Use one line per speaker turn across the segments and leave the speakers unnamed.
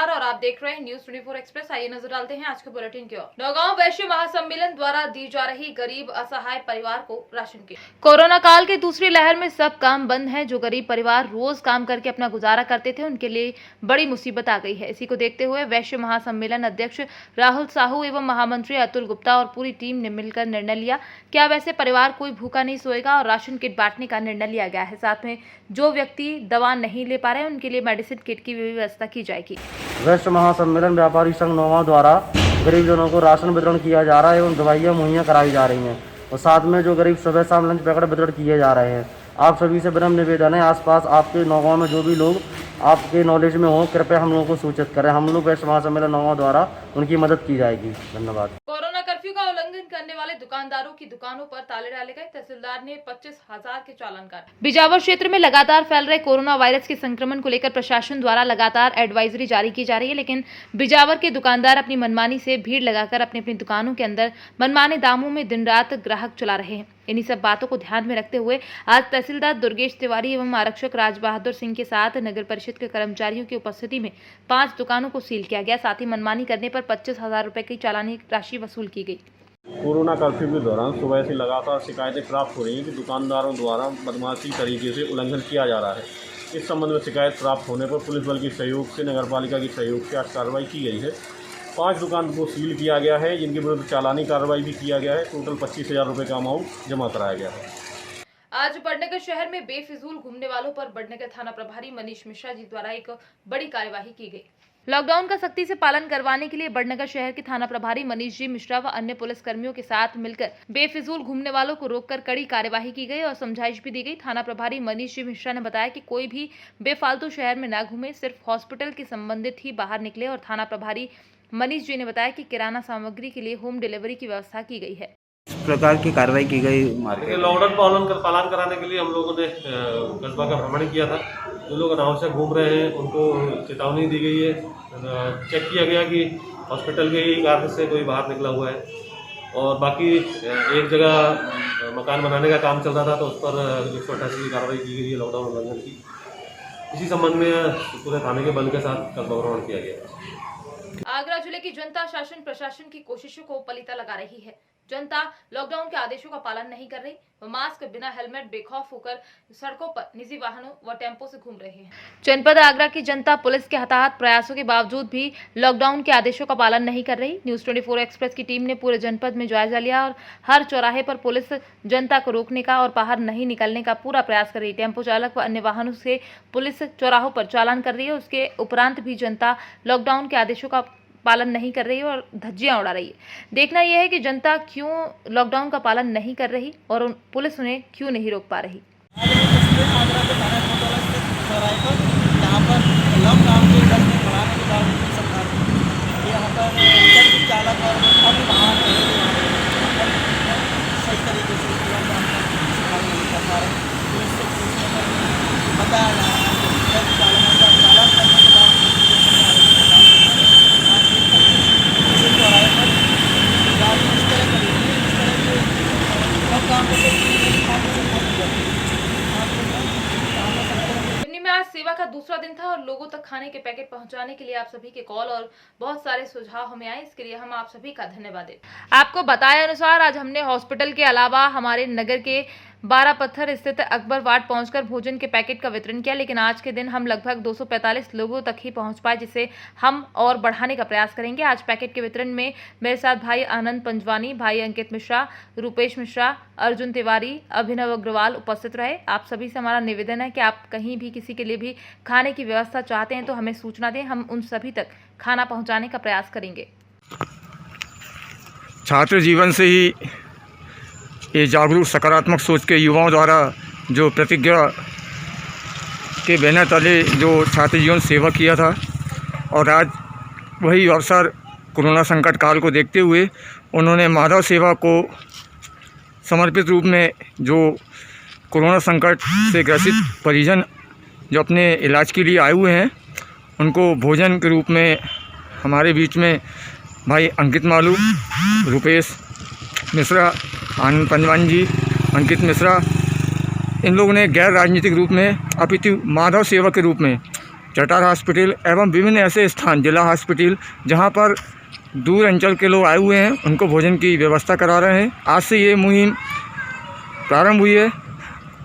नमस्कार और आप देख रहे हैं न्यूज 24 एक्सप्रेस। आइए नजर डालते हैं आज के बुलेटिन की ओर। नौगांव वैश्य महासम्मेलन द्वारा दी जा रही गरीब असहाय परिवार को राशन किट। कोरोना काल की दूसरी लहर में सब काम बंद है। जो गरीब परिवार रोज काम करके अपना गुजारा करते थे उनके लिए बड़ी मुसीबत आ गई है। इसी को देखते हुए वैश्य महासम्मेलन अध्यक्ष राहुल साहू एवं महामंत्री अतुल गुप्ता और पूरी टीम ने मिलकर निर्णय लिया कि अब ऐसे परिवार कोई भूखा नहीं सोएगा और राशन किट बांटने का निर्णय लिया गया है। साथ में जो व्यक्ति दवा नहीं ले पा रहे हैं उनके लिए मेडिसिन किट की व्यवस्था की जाएगी।
वैश्य महासम्मेलन व्यापारी संघ नौगांव द्वारा गरीब जनों को राशन वितरण किया जा रहा है एवं दवाइयाँ मुहैया कराई जा रही हैं और साथ में जो गरीब सुबह शाम लंच पैकेट वितरण किए जा रहे हैं। आप सभी से विनम्र निवेदन है, आसपास आपके नौगांव में जो भी लोग आपके नॉलेज में हो कृपया हम लोगों को सूचित करें। हम लोग वैश्य महासम्मेलन नौगांव द्वारा उनकी मदद की जाएगी। धन्यवाद।
कोरोना कर्फ्यू का उल्लंघन करने वाले दुकानदारों की दुकानों पर ताले डाले गए। तहसीलदार ने 25,000 के चालान काटे। बिजावर क्षेत्र में लगातार फैल रहे कोरोना वायरस के संक्रमण को लेकर प्रशासन द्वारा लगातार एडवाइजरी जारी की जा रही है, लेकिन बिजावर के दुकानदार अपनी मनमानी से भीड़ लगाकर अपनी अपनी दुकानों के अंदर मनमाने दामों में दिन रात ग्राहक चला रहे हैं। इन्हीं सब बातों को ध्यान में रखते हुए आज तहसीलदार दुर्गेश तिवारी एवं आरक्षक राज बहादुर सिंह के साथ नगर परिषद के कर्मचारियों की उपस्थिति में 5 दुकानों को सील किया गया। साथ ही मनमानी करने पर 25,000 रुपए की चालानी राशि वसूल की गई।
कोरोना कर्फ्यू के दौरान सुबह से लगातार शिकायतें प्राप्त हो रही हैं कि दुकानदारों द्वारा बदमाशी तरीके से उल्लंघन किया जा रहा है। इस संबंध में शिकायत प्राप्त होने पर पुलिस बल के सहयोग से नगरपालिका के सहयोग से आज कार्रवाई की गई है। 5 दुकान को सील किया गया है, जिनके विरुद्ध चालानी कार्रवाई भी किया गया है। टोटल 25,000 रुपये का अमाउंट जमा कराया गया है।
आज बड़नगर शहर में बेफिजूल घूमने वालों पर बड़नगर थाना प्रभारी मनीष मिश्रा जी द्वारा एक बड़ी कार्यवाही की गई। लॉकडाउन का सख्ती से पालन करवाने के लिए बड़नगर शहर के थाना प्रभारी मनीष जी मिश्रा व अन्य पुलिस कर्मियों के साथ मिलकर बेफिजूल घूमने वालों को रोककर कड़ी कार्यवाही की गई और समझाइश भी दी गई। थाना प्रभारी मनीष जी मिश्रा ने बताया कि कोई भी बेफालतू शहर में न घूमे, सिर्फ हॉस्पिटल के संबंधित ही बाहर निकले। और थाना प्रभारी मनीष जी ने बताया कि किराना सामग्री के लिए होम डिलीवरी की व्यवस्था की गई है।
इस प्रकार की कार्रवाई की गई।
लॉकडाउन पालन कराने के लिए हम लोगों ने कस्बा का भ्रमण किया था। जो लोग अनावश्यक घूम रहे हैं उनको चेतावनी दी गई है। चेक किया गया कि हॉस्पिटल के ही कार्य से कोई बाहर निकला हुआ है और बाकी एक जगह मकान बनाने का काम चल रहा था तो उस पर 188 की कार्रवाई की गई है लॉकडाउन उल्लंघन की। इसी संबंध में पूरे थाने के बल के साथ कस्बा भ्रमण किया गया।
आगरा जिले की जनता शासन प्रशासन की कोशिशों को पलीता लगा रही है। जनता लॉकडाउन के आदेशों का पालन नहीं कर रही व मास्क बिना हेलमेट बेखौफ होकर सड़कों पर निजी वाहनों व टेम्पो से घूम रहे हैं। जनपद आगरा की जनता पुलिस के हताहत प्रयासों के बावजूद भी लॉकडाउन के आदेशों का पालन नहीं कर रही। न्यूज 24 एक्सप्रेस की टीम ने पूरे जनपद में जायजा लिया और हर चौराहे पर पुलिस जनता को रोकने का और बाहर नहीं निकलने का पूरा प्रयास कर रही है। टेम्पो चालक व अन्य वाहनों से पुलिस चौराहों पर चालान कर रही है। उसके उपरांत भी जनता लॉकडाउन के आदेशों का पालन नहीं कर रही है और धज्जियां उड़ा रही है। देखना यह है कि जनता क्यों लॉकडाउन का पालन नहीं कर रही और पुलिस उन्हें क्यों नहीं रोक पा रही। आज सेवा का दूसरा दिन था और लोगों तक खाने के पैकेट पहुंचाने के लिए आप सभी के कॉल और बहुत सारे सुझाव हमें आए। इसके लिए हम आप सभी का धन्यवाद दें। आपको बताए अनुसार आज हमने हॉस्पिटल के अलावा हमारे नगर के 12 पत्थर स्थित अकबर वार्ड पहुंचकर भोजन के पैकेट का वितरण किया, लेकिन आज के दिन हम लगभग 245 लोगों तक ही पहुंच पाए, जिसे हम और बढ़ाने का प्रयास करेंगे। आज पैकेट के वितरण में मेरे साथ भाई आनंद पंजवानी, भाई अंकित मिश्रा, रूपेश मिश्रा, अर्जुन तिवारी, अभिनव अग्रवाल उपस्थित रहे। आप सभी से हमारा निवेदन है कि आप कहीं भी किसी के लिए भी खाने की व्यवस्था चाहते हैं तो हमें सूचना दें, हम उन सभी तक खाना पहुँचाने का प्रयास करेंगे।
छात्र जीवन से ही ये जागरूक सकारात्मक सोच के युवाओं द्वारा जो प्रतिज्ञा के बैनर तले जो छात्र जीवन सेवा किया था और आज वही अवसर कोरोना संकट काल को देखते हुए उन्होंने माधव सेवा को समर्पित रूप में जो कोरोना संकट से ग्रसित परिजन जो अपने इलाज के लिए आए हुए हैं उनको भोजन के रूप में हमारे बीच में भाई अंकित मालू, रूपेश मिश्रा, आनंद पंजवानी जी, अंकित मिश्रा, इन लोगों ने गैर राजनीतिक रूप में अपितु माधव सेवा के रूप में चटर हॉस्पिटल एवं विभिन्न ऐसे स्थान जिला हॉस्पिटल जहां पर दूर अंचल के लोग आए हुए हैं, उनको भोजन की व्यवस्था करा रहे हैं। आज से ये मुहिम प्रारंभ हुई है।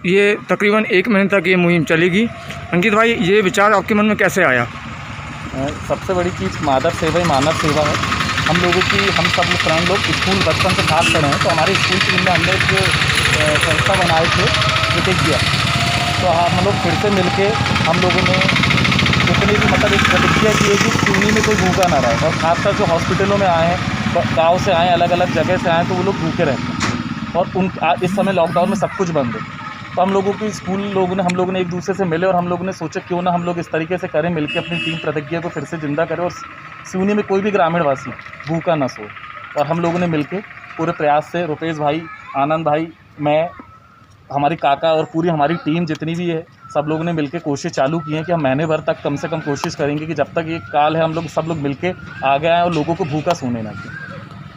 ये तकरीबन 1 महीने तक ये मुहिम चलेगी। अंकित भाई, ये विचार आपके मन में कैसे आया?
सबसे बड़ी चीज़ मानव सेवा ही मानव सेवा है। हम लोगों की, हम सब फ्रेंड लोग स्कूल बचपन से साथ पढ़े हैं, तो हमारे स्कूल टीम में हमने एक संस्था बनाए थे प्रतिज्ञा। तो हम लोग फिर से मिलके हम लोगों ने जितनी भी मतलब एक प्रतिज्ञा की है कि सिवनी में कोई भूखा ना रहे, और खासकर जो हॉस्पिटलों में आए हैं, गाँव से आए, अलग अलग जगह से आए, तो वो लोग भूखे रहते हैं। और इस समय लॉकडाउन में सब कुछ बंद है, तो हम लोगों की स्कूल हम लोगों ने एक दूसरे से मिले और हम लोगों ने सोचा क्यों ना हम लोग इस तरीके से करें, मिलकर अपनी टीम प्रतिज्ञा को फिर से जिंदा करें और सिवनी में कोई भी ग्रामीण वासी भूखा ना सो। और हम लोगों ने मिलकर पूरे प्रयास से, रुपेश भाई, आनंद भाई, मैं, हमारी काका और पूरी हमारी टीम जितनी भी है, सब लोगों ने मिलकर कोशिश चालू की है कि हम महीने भर तक कम से कम कोशिश करेंगे कि जब तक ये काल है हम लोग सब लोग मिलकर आगे आएँ और लोगों को भूखा सोने ना दें।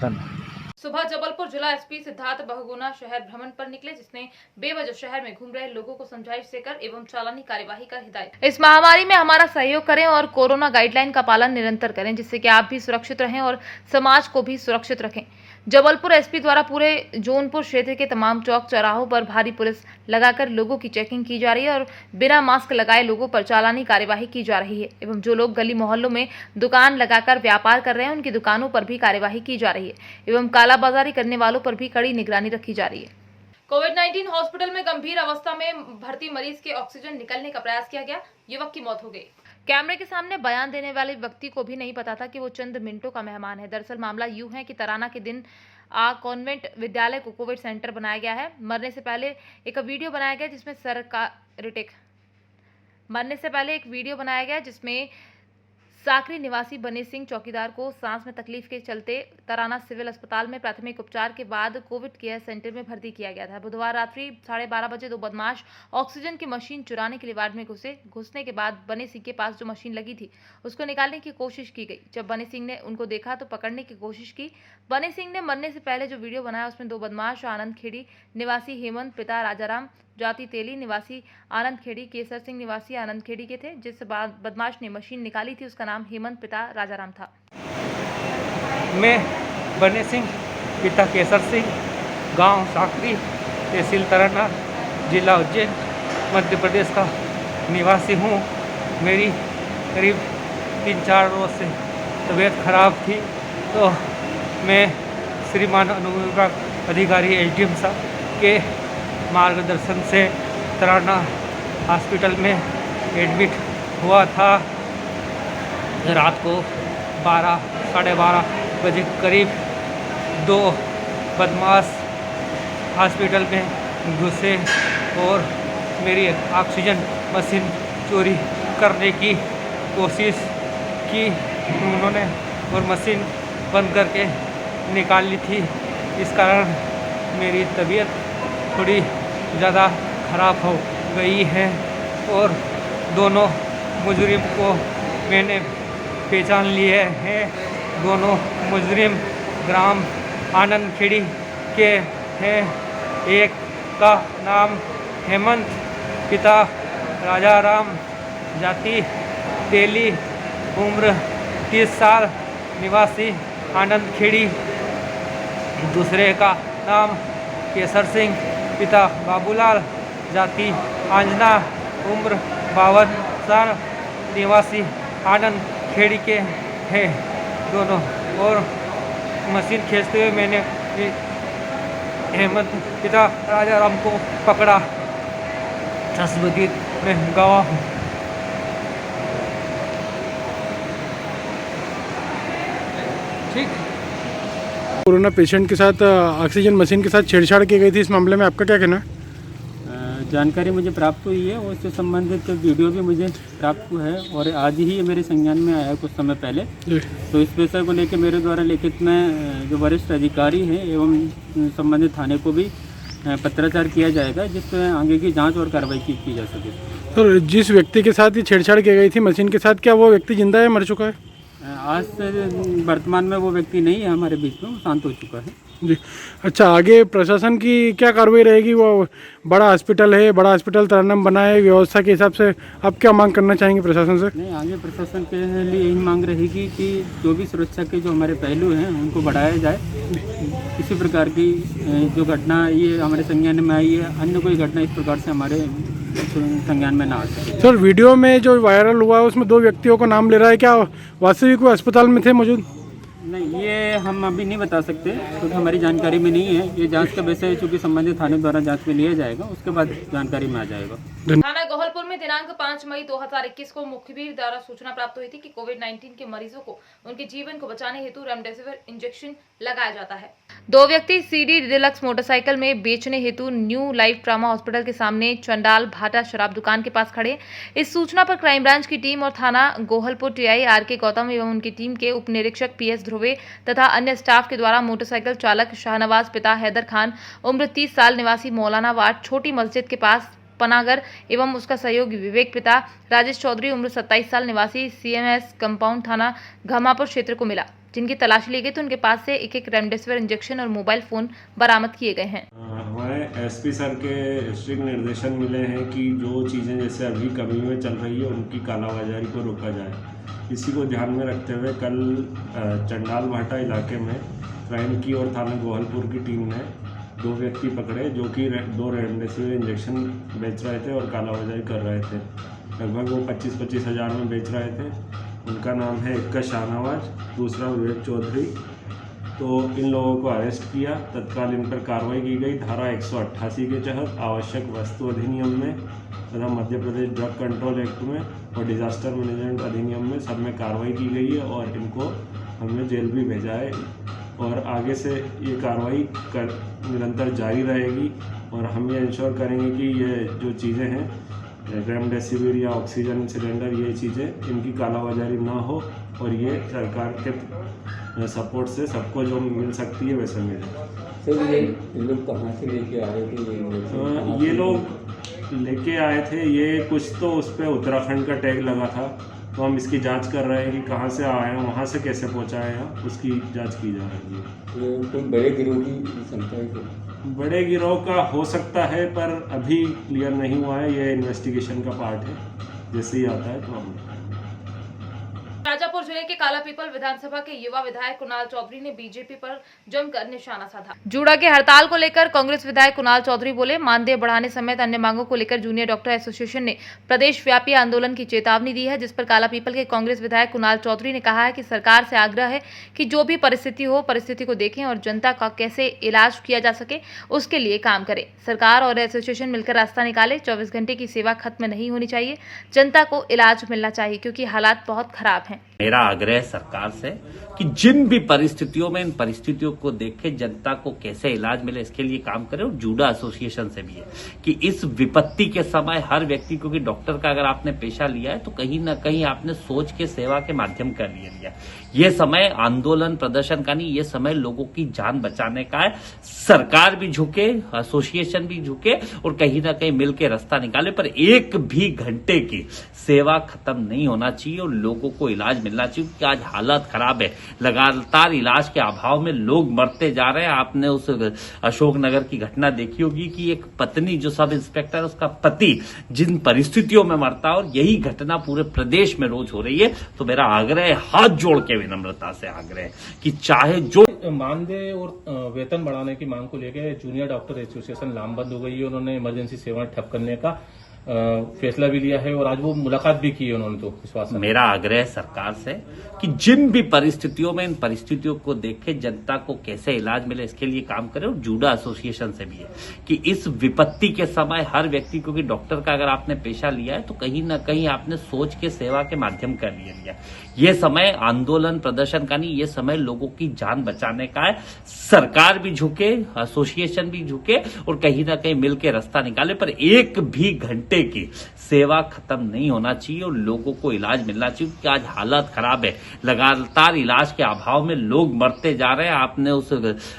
धन्यवाद।
सुबह जबलपुर जिला एसपी सिद्धार्थ बहुगुणा शहर भ्रमण पर निकले, जिसने बेवजह शहर में घूम रहे लोगों को समझाइश देकर एवं चालानी कार्यवाही का हिदायत। इस महामारी में हमारा सहयोग करें और कोरोना गाइडलाइन का पालन निरंतर करें, जिससे कि आप भी सुरक्षित रहें और समाज को भी सुरक्षित रखें। जबलपुर एसपी द्वारा पूरे जौनपुर क्षेत्र के तमाम चौक चौराहों पर भारी पुलिस लगाकर लोगों की चेकिंग की जा रही है और बिना मास्क लगाए लोगों पर चालानी कार्यवाही की जा रही है एवं जो लोग गली मोहल्लों में दुकान लगाकर व्यापार कर रहे हैं, उनकी दुकानों पर भी कार्यवाही की जा रही है एवं कालाबाजारी करने वालों पर भी कड़ी निगरानी रखी जा रही है। कोविड-19 हॉस्पिटल में गंभीर अवस्था में भर्ती मरीज के ऑक्सीजन निकलने का प्रयास किया गया, युवक की मौत हो गई। कैमरे के सामने बयान देने वाले व्यक्ति को भी नहीं पता था कि वो चंद मिनटों का मेहमान है। दरअसल मामला यूं है कि तराना के दिन कॉन्वेंट विद्यालय को कोविड सेंटर बनाया गया है। मरने से पहले एक वीडियो बनाया गया जिसमें साकरी निवासी बने सिंह चौकीदार को सांस में तकलीफ के चलते तराना सिविल अस्पताल में प्राथमिक उपचार के बाद कोविड केयर सेंटर में भर्ती किया गया था। बुधवार रात्रि 12:30 बजे 2 बदमाश ऑक्सीजन की मशीन चुराने के लिए वार्ड में घुसने के बाद बने सिंह के पास जो मशीन लगी थी उसको निकालने की कोशिश की गई। जब बने सिंह ने उनको देखा तो पकड़ने की कोशिश की। बने सिंह ने मरने से पहले जो वीडियो बनाया उसमें 2 बदमाश आनंद खेड़ी निवासी हेमंत पिता राजाराम जाति तेली निवासी आनंद खेड़ी, केसर सिंह निवासी आनंद खेड़ी के थे। जिस बदमाश ने मशीन निकाली थी उसका नाम हेमंत पिता राजाराम था।
मैं बने सिंह पिता केसर सिंह, गांव साकरी, तहसील तराना, जिला उज्जैन, मध्य प्रदेश का निवासी हूं। मेरी करीब 3-4 रोज से तबीयत खराब थी, तो मैं श्रीमान अनुविभाग अधिकारी एसडीएम साहब के मार्गदर्शन से तराना हॉस्पिटल में एडमिट हुआ था। रात को 12-12:30 बजे करीब 2 बदमाश हॉस्पिटल में घुसे और मेरी ऑक्सीजन मशीन चोरी करने की कोशिश की। उन्होंने और मशीन बंद करके निकाल ली थी। इस कारण मेरी तबीयत थोड़ी ज़्यादा ख़राब हो गई है और दोनों मुजरिम को मैंने पहचान लिए हैं। दोनों मुजरिम ग्राम आनंद खेड़ी के हैं। एक का नाम हेमंत पिता राजाराम जाति तेली, उम्र 30 साल, निवासी आनंद खेड़ी। दूसरे का नाम केसर सिंह पिता बाबूलाल जाति आंजना, उम्र 52 साल, निवासी आनंद खेड़ी के हैं दोनों। और मशीन खींचते हुए मैंने हेमंत पिता राजाराम को पकड़ा। तस्वीर में गवाह हूँ। ठीक।
कोरोना पेशेंट के साथ ऑक्सीजन मशीन के साथ छेड़छाड़ की गई थी, इस मामले में आपका क्या कहना है?
जानकारी मुझे प्राप्त हुई है और उससे संबंधित वीडियो भी मुझे प्राप्त हुआ है और आज ही मेरे संज्ञान में आया है कुछ समय पहले। तो इस विषय को लेकर मेरे द्वारा लिखित में जो वरिष्ठ अधिकारी हैं एवं संबंधित थाने को भी पत्राचार किया जाएगा, जिससे आगे की जांच और कार्रवाई की जा सके।
सर, जिस व्यक्ति के साथ ये छेड़छाड़ की गई थी मशीन के साथ, क्या वो व्यक्ति जिंदा है, मर चुका है?
आज से वर्तमान में वो व्यक्ति नहीं है हमारे बीच में, वो शांत हो चुका है।
जी। अच्छा, आगे प्रशासन की क्या कार्रवाई रहेगी? वो बड़ा हॉस्पिटल है, बड़ा हॉस्पिटल तरन्नुम बना है, व्यवस्था के हिसाब से आप क्या मांग करना चाहेंगे प्रशासन से?
नहीं, आगे प्रशासन के लिए यही मांग रहेगी कि जो भी सुरक्षा के जो हमारे पहलू हैं उनको बढ़ाया जाए। किसी प्रकार की जो घटना ये हमारे संज्ञान में आई है, अन्य कोई घटना इस प्रकार से हमारे संज्ञान में ना आ सके।
सर, वीडियो में जो वायरल हुआ है उसमें 2 व्यक्तियों को नाम ले रहा है, क्या वास्तविक वो अस्पताल में थे मौजूद?
नहीं, ये हम अभी नहीं बता सकते क्योंकि हमारी जानकारी में नहीं है। ये जांच का विषय है, चूँकि संबंधित थाने द्वारा जांच में लिया जाएगा, उसके बाद जानकारी में आ जाएगा।
थाना गोहलपुर में दिनांक 5 मई 2021 को मुखबिर द्वारा सूचना प्राप्त हुई थी कि कोविड-19 के मरीजों को उनके जीवन को बचाने हेतु रेमडेसिविर इंजेक्शन लगाया जाता है। 2 व्यक्ति सीडी डिलक्स मोटरसाइकिल में बेचने हेतु न्यू लाइफ ट्रामा हॉस्पिटल के सामने चंडाल भाटा शराब दुकान के पास खड़े। इस सूचना पर क्राइम ब्रांच की टीम और थाना गोहलपुर टीआई आर.के. गौतम एवं उनकी टीम के उप निरीक्षक पी.एस. ध्रुवे तथा अन्य स्टाफ के द्वारा मोटरसाइकिल चालक शाहनवाज पिता हैदर खान उम्र 30 साल निवासी मौलाना वार्ड छोटी मस्जिद के पास पनागर एवं उसका सहयोगी विवेक पिता राजेश चौधरी उम्र 27 साल निवासी सीएमएस कंपाउंड थाना घमापुर क्षेत्र को मिला, जिनकी तलाशी ली गई तो उनके पास से एक रेमडेसिविर इंजेक्शन और मोबाइल फोन बरामद किए गए हैं।
हमारे एसपी सर के स्ट्रिक्ट निर्देशन मिले हैं कि जो चीज़ें जैसे अभी कमी में चल रही है उनकी कालाबाजारी को रोका जाए। इसी को ध्यान में रखते हुए कल चंडाल भाटा इलाके में क्राइम की और थाना गोहलपुर की टीम ने 2 व्यक्ति पकड़े जो कि 2 रेमडेसिविर इंजेक्शन बेच रहे थे और कालाबाजारी कर रहे थे। लगभग वो 25-25 हज़ार में बेच रहे थे। उनका नाम है, एक का शाहनवाज, दूसरा विवेक चौधरी। तो इन लोगों को अरेस्ट किया, तत्काल इन पर कार्रवाई की गई। धारा 188 के तहत आवश्यक वस्तु अधिनियम में तथा Madhya Pradesh drug control act में और डिजास्टर मैनेजमेंट अधिनियम में सब में कार्रवाई की गई है और इनको हमने जेल भी भेजा है और आगे से ये कार्रवाई निरंतर जारी रहेगी। और हम ये इंश्योर करेंगे कि ये जो चीज़ें हैं, रेमडेसिविर या ऑक्सीजन सिलेंडर, ये चीज़ें इनकी कालाबाजारी ना हो और ये सरकार के सपोर्ट से सबको जो मिल सकती है वैसे मिले।
सर, ये लोग कहाँ से लेके आ रहे थे?
ये लोग लेके आए थे, ये कुछ तो उस पर उत्तराखंड का टैग लगा था, तो हम इसकी जांच कर रहे हैं कि कहाँ से आए हैं, वहाँ से कैसे पहुँचाए हैं, उसकी जांच की जा रही है।
कोई बड़े गिरोह की संख्या है?
बड़े गिरोह का हो सकता है पर अभी क्लियर नहीं हुआ है, ये इन्वेस्टिगेशन का पार्ट है। जैसे ही आता है तो हम
शाजापुर जिले के कालापीपल विधानसभा के युवा विधायक कुणाल चौधरी ने बीजेपी पर जमकर निशाना साधा। जूड़ा के हड़ताल को लेकर कांग्रेस विधायक कुणाल चौधरी बोले, मानदेय बढ़ाने समेत अन्य मांगों को लेकर जूनियर डॉक्टर एसोसिएशन ने प्रदेश व्यापी आंदोलन की चेतावनी दी है, जिस पर कालापीपल के कांग्रेस विधायक कुणाल चौधरी ने कहा है कि सरकार से आग्रह है कि जो भी परिस्थिति हो, परिस्थिति को देखें और जनता का कैसे इलाज किया जा सके उसके लिए काम करे। सरकार और एसोसिएशन मिलकर रास्ता निकाले। 24 घंटे की सेवा खत्म नहीं होनी चाहिए, जनता को इलाज मिलना चाहिए क्योंकि हालात बहुत खराब हैं।
मेरा आग्रह सरकार से कि जिन भी परिस्थितियों में इन परिस्थितियों को देख के जनता को कैसे इलाज मिले इसके लिए काम करें। और जूडा एसोसिएशन से भी है कि इस विपत्ति के समय हर व्यक्ति को, कि डॉक्टर का अगर आपने पेशा लिया है तो कहीं ना कहीं आपने सोच के सेवा के माध्यम कर लिया। ये समय आंदोलन प्रदर्शन का नहीं, ये समय लोगों की जान बचाने का है। सरकार भी झुके, एसोसिएशन भी झुके और कहीं ना कहीं मिलकर रास्ता निकाले, पर एक भी घंटे की सेवा खत्म नहीं होना चाहिए और लोगों को इलाज मिलना चाहिए क्योंकि आज हालत खराब है। लगातार इलाज के अभाव में लोग मरते जा रहे हैं। आपने उस अशोकनगर की घटना देखी होगी कि एक पत्नी जो सब इंस्पेक्टर, उसका पति जिन परिस्थितियों में मरता है और यही घटना पूरे प्रदेश में रोज हो रही है। तो मेरा आग्रह है, हाथ जोड़ के विनम्रता से आग्रह है कि चाहे जो
मानदेय और वेतन बढ़ाने की मांग को लेकर जूनियर डॉक्टर एसोसिएशन लामबंद हो गई है। उन्होंने इमरजेंसी सेवाएं ठप करने का फैसला भी लिया है और आज वो मुलाकात भी की है उन्होंने। तो विश्वास
मेरा आग्रह है सरकार से कि जिन भी परिस्थितियों में इन परिस्थितियों को देख के जनता को कैसे इलाज मिले इसके लिए काम करें। और जूडा एसोसिएशन से भी है कि इस विपत्ति के समय हर व्यक्ति को, कि डॉक्टर का अगर आपने पेशा लिया है तो कहीं ना कहीं आपने सोच के सेवा के माध्यम कर लिया। ये समय आंदोलन प्रदर्शन का नहीं, ये समय लोगों की जान बचाने का है। सरकार भी झुके, एसोसिएशन भी झुके और कहीं ना कहीं मिलकर रास्ता निकाले, पर एक भी घंटे घंटे की सेवा खत्म नहीं होना चाहिए और लोगों को इलाज मिलना चाहिए, क्योंकि आज हालत खराब है। लगातार इलाज के अभाव में लोग मरते जा रहे हैं। आपने उस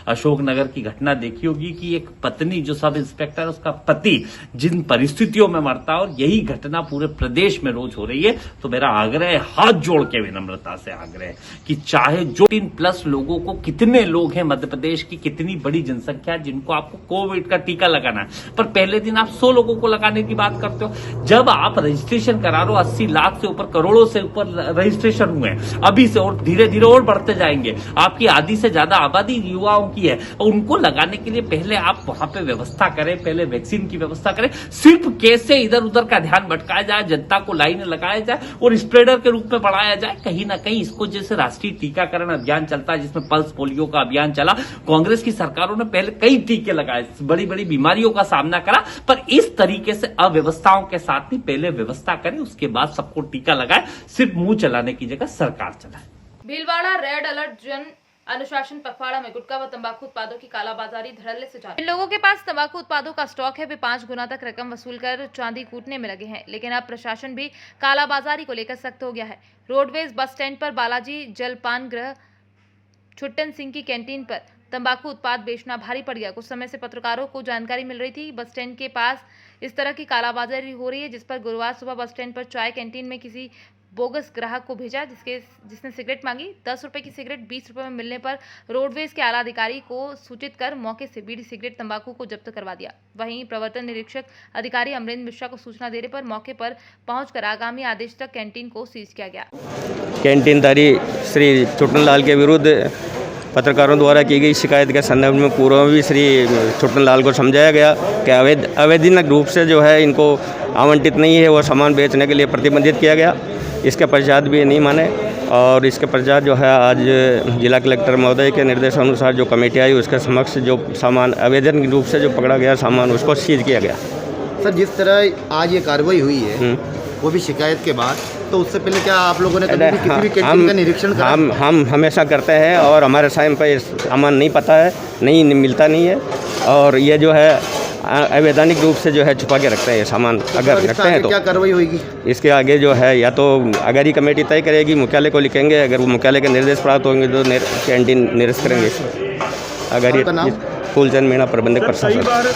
अशोकनगर की घटना देखी होगी कि एक पत्नी जो सब इंस्पेक्टर, उसका पति जिन परिस्थितियों में मरता है, और यही घटना पूरे प्रदेश में रोज हो रही है। तो मेरा आग्रह है, हाथ जोड़ के विनम्रता से आग्रह है कि चाहे जो 18+ लोगों को, कितने लोग हैं मध्य प्रदेश की, कितनी बड़ी जनसंख्या जिनको आपको कोविड का टीका लगाना है, पर पहले दिन आप 100 लोगों को लगाने की बात करते हो। जब आप रजिस्ट्रेशन करा रहे हो, 80 लाख से ऊपर, करोड़ों से ऊपर रजिस्ट्रेशन हुए हैं अभी से, और धीरे धीरे और बढ़ते जाएंगे। आपकी आधी से ज्यादा आबादी युवाओं की है, और उनको लगाने के लिए पहले आप वहां पे व्यवस्था करें, पहले वैक्सीन की व्यवस्था करें। सिर्फ कैसे इधर उधर का ध्यान भटकाया जाए, जनता को लाइन लगाया जाए और स्प्रेडर के रूप में बढ़ाया जाए। कहीं ना कहीं इसको, जैसे राष्ट्रीय टीकाकरण अभियान चलता है जिसमें पल्स पोलियो का अभियान चला, कांग्रेस की सरकारों ने पहले कई टीके लगाए, बड़ी बड़ी बीमारियों का सामना करा, पर इस तरीके से अव्यवस्थाओं के साथ नहीं, पहले व्यवस्था करें उसके बाद सबको टीका लगाए। सिर्फ मुंह चलाने की जगह सरकार चलाए।
भीलवाड़ा रेड अलर्ट जन अनुशासन पखवाड़ा में गुटखा व तंबाकू उत्पादों की कालाबाजारी धड़ल्ले से जारी। इन लोगों के पास तंबाकू उत्पादों का स्टॉक है, वे 5 गुना तक रकम वसूल कर चांदी कूटने में लगे हैं। लेकिन अब प्रशासन भी कालाबाजारी को लेकर सख्त हो गया है। रोडवेज बस स्टैंड पर बालाजी जलपान गृह छुट्टन सिंह की कैंटीन पर तंबाकू उत्पाद बेचना भारी पड़ गया। कुछ समय से पत्रकारों को जानकारी मिल रही थी बस स्टैंड के पास इस तरह की कालाबाजारी हो रही है, जिस पर गुरुवार सुबह बस स्टैंड पर चाय कैंटीन में किसी बोगस ग्राहक को भेजा जिसने सिगरेट मांगी। 10 रुपए की सिगरेट 20 रुपए में मिलने पर रोडवेज के आला अधिकारी को सूचित कर मौके से बीड़ी सिगरेट तंबाकू को जब्त करवा दिया। वहीं प्रवर्तन निरीक्षक अधिकारी अमरेंद्र मिश्रा को सूचना देने पर मौके पर पहुंचकर आगामी आदेश तक कैंटीन को सीज किया गया।
कैंटीनदारी श्री छुट्टनलाल के विरुद्ध पत्रकारों द्वारा की गई शिकायत के संदर्भ में पूर्व में भी श्री छुट्टनलाल को समझाया गया कि अवैधानिक रूप से जो है इनको आवंटित नहीं है, वो सामान बेचने के लिए प्रतिबंधित किया गया। इसके पश्चात भी नहीं माने, और इसके पश्चात जो है आज जिला कलेक्टर महोदय के निर्देशानुसार जो कमेटी आई उसके समक्ष जो सामान अवैधानिक रूप से जो पकड़ा गया सामान उसको सीज किया गया।
सर, जिस तरह आज ये कार्रवाई हुई है वो भी शिकायत के बाद, तो उससे पहले क्या आप लोगों ने कभी किसी भी कैंटीन का निरीक्षण करा?
हम हमेशा करते हैं, और हमारे टाइम पर सामान नहीं पता है, नहीं मिलता नहीं है, और ये जो है अवैधानिक रूप से जो है छुपा के रखते हैं ये सामान। अगर रखते हैं तो क्या कार्रवाई होगी? इसके आगे जो है या तो अगर ही कमेटी तय करेगी, मुख्यालय को लिखेंगे, अगर वो मुख्यालय के निर्देश प्राप्त होंगे तो कैंटीन निरस्त करेंगे। अगर ये फूलचंद मीणा, प्रबंधक प्रशासन।
कई बार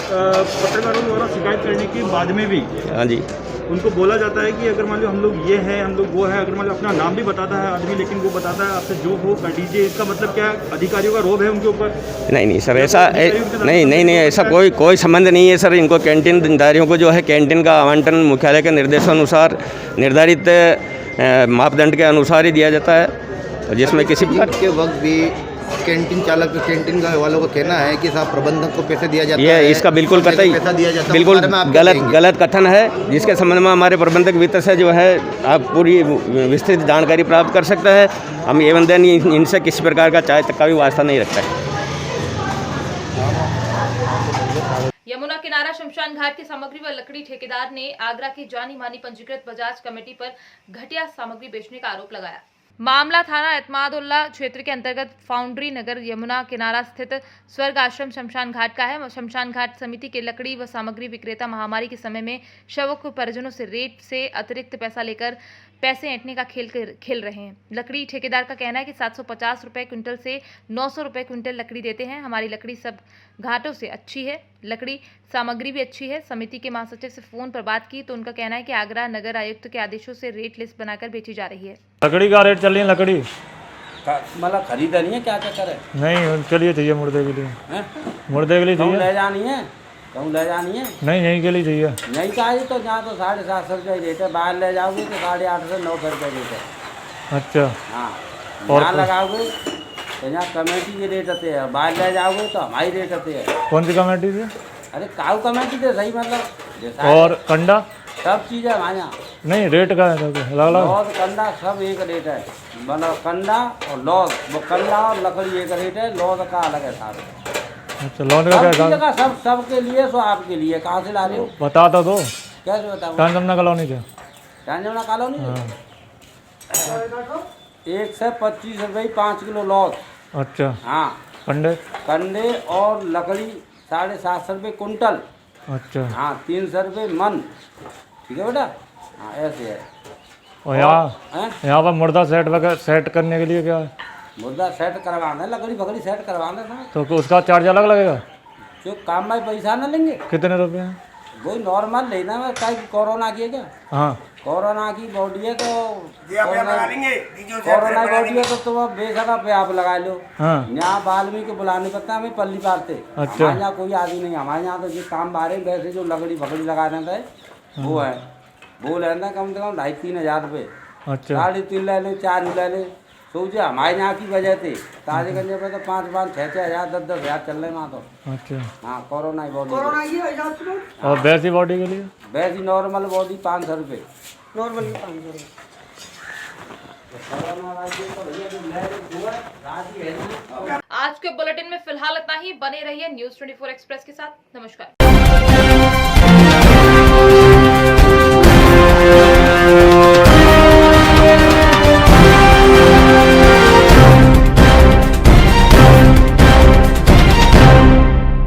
पत्रकारों द्वारा शिकायत करने के बाद में भी
हाँ जी
उनको बोला जाता है कि अगर मान लो हम लोग ये हैं, हम लोग वो है, अगर मान लो अपना नाम भी बताता है आदमी, लेकिन वो बताता है आपसे जो हो कर दीजिए। इसका मतलब क्या अधिकारियों का रोब है उनके ऊपर?
नहीं सर, ऐसा नहीं ऐसा कोई संबंध नहीं है सर। इनको कैंटीनदारियों को जो है कैंटीन का आवंटन मुख्यालय के निर्देशानुसार निर्धारित मापदंड के अनुसार ही दिया जाता है, जिसमें किसी प्रकार
के वक्त भी कैंटीन चालक, कैंटीन का वालों का कहना है कि साहब प्रबंधक को पैसे दिया जाता है।
ये इसका बिल्कुल कतई बिल्कुल गलत कथन है, जिसके संबंध में हमारे प्रबंधक वित्त से जो है आप पूरी विस्तृत जानकारी प्राप्त कर सकते हैं। हम एवं देन इनसे किसी प्रकार का चाय तक का भी वास्ता नहीं रखता है।
यमुना किनारा शमशान घाट की सामग्री व लकड़ी ठेकेदार ने आगरा की जानी मानी पंजीकृत बजाज कमेटी पर घटिया सामग्री बेचने का आरोप लगाया। मामला थाना एतमादुल्ला क्षेत्र के अंतर्गत फाउंड्री नगर यमुना किनारा स्थित स्वर्ग आश्रम शमशान घाट का है। शमशान घाट समिति के लकड़ी व सामग्री विक्रेता महामारी के समय में शवों को परिजनों से रेट से अतिरिक्त पैसा लेकर पैसे ऐंठने का खेल रहे हैं। लकड़ी ठेकेदार का कहना है कि 750 रुपये क्विंटल से 900 रुपये क्विंटल लकड़ी देते हैं। हमारी लकड़ी सब घाटों से अच्छी है, लकड़ी सामग्री भी अच्छी है। समिति के महासचिव से फोन पर बात की तो उनका कहना है कि आगरा नगर आयुक्त के आदेशों से रेट लिस्ट बनाकर बेची जा रही है।
लकड़ी का रेट चल रही है, लकड़ी
मतलब खरीदनी है, क्या चक्कर है?
नहीं, उनके लिए चाहिए, मुर्दे के लिए। मुर्दे के लिए चाहिए,
ले जानी है, कहूँ ले जानी है?
नहीं, यहीं के लिए चाहिए।
यहीं चाहिए तो जहाँ तो 750 रुपये रेट है, बाहर ले जाओगे तो 850 से 900 रुपये रेट है।
अच्छा,
हाँ,
और
यहाँ लगाओगे तो यहाँ कमेटी के रेट आते हैं, बाहर ले जाओगे तो हमारी रेट आते हैं।
कौन सी कमेटी से?
अरे काऊ कमेटी से सही, मतलब
और कंडा
सब चीज़ है हमारे यहाँ।
नहीं, रेट का है
लॉज कंडा सब एक रेट है, मतलब कंडा और लॉज, वो कंडा और लकड़ी एक रेट है, लॉज का अलग है सारे।
अच्छा, लॉज का क्या?
सब के लिए, सो आपके लिए कहाँ से ला रहे हो?
बता तो दो।
कैसे बताओ?
टांजमना कॉलोनी से।
टांजमना कॉलोनी 1 से 25 रुपये 5 किलो लॉज।
अच्छा,
हाँ। कंडे और लकड़ी 750 रुपये कुंटल।
अच्छा,
हाँ, 300 रुपये मन। ठीक है बेटा, हाँ ऐसे है।
और यहाँ
हैं?
यहाँ पर मुर्दा सेट वगैरह सेट करने के लिए क्या है?
मुर्दा सेट करवाना है, लकड़ी फकड़ी सेट करवाना है।
तो उसका चार्ज अलग लगेगा?
जो काम में पैसा ना लेंगे,
कितने रुपए हैं?
वही नॉर्मल लेना है। क्या कोरोना की है क्या?
हाँ
कोरोना की बॉडी है तो कोरोना बॉडी है तो तुम बेसका पे आप लगा लो।
हाँ
यहाँ वाल्मीकि बुलाने पड़ता है, हमें पल्ली पालते।
अच्छा।
हमारे यहाँ कोई आदमी नहीं, हमारे यहाँ तो जिस काम बारे वैसे जो लकड़ी फकड़ी लगा देता है वो है, वो लेना कम से कम 2,500-3 हज़ार रुपये।
अच्छा
3.5 ले ले, 4 ले ले। सोचे हमारे यहाँ की वजह से ताजे करने पर तो 5-5, 6-6 हज़ार, 10-10 हज़ार चल रहे वहाँ तो।
अच्छा।
हाँ कोरोना की बॉडी।
और वैसी बॉडी के लिए?
वैसी नॉर्मल बॉडी 500 रुपये। नॉर्मल 500 रुपये।
आज के बुलेटिन में फिलहाल इतना ही। बने रहिए न्यूज़ 24 एक्सप्रेस के साथ। नमस्कार।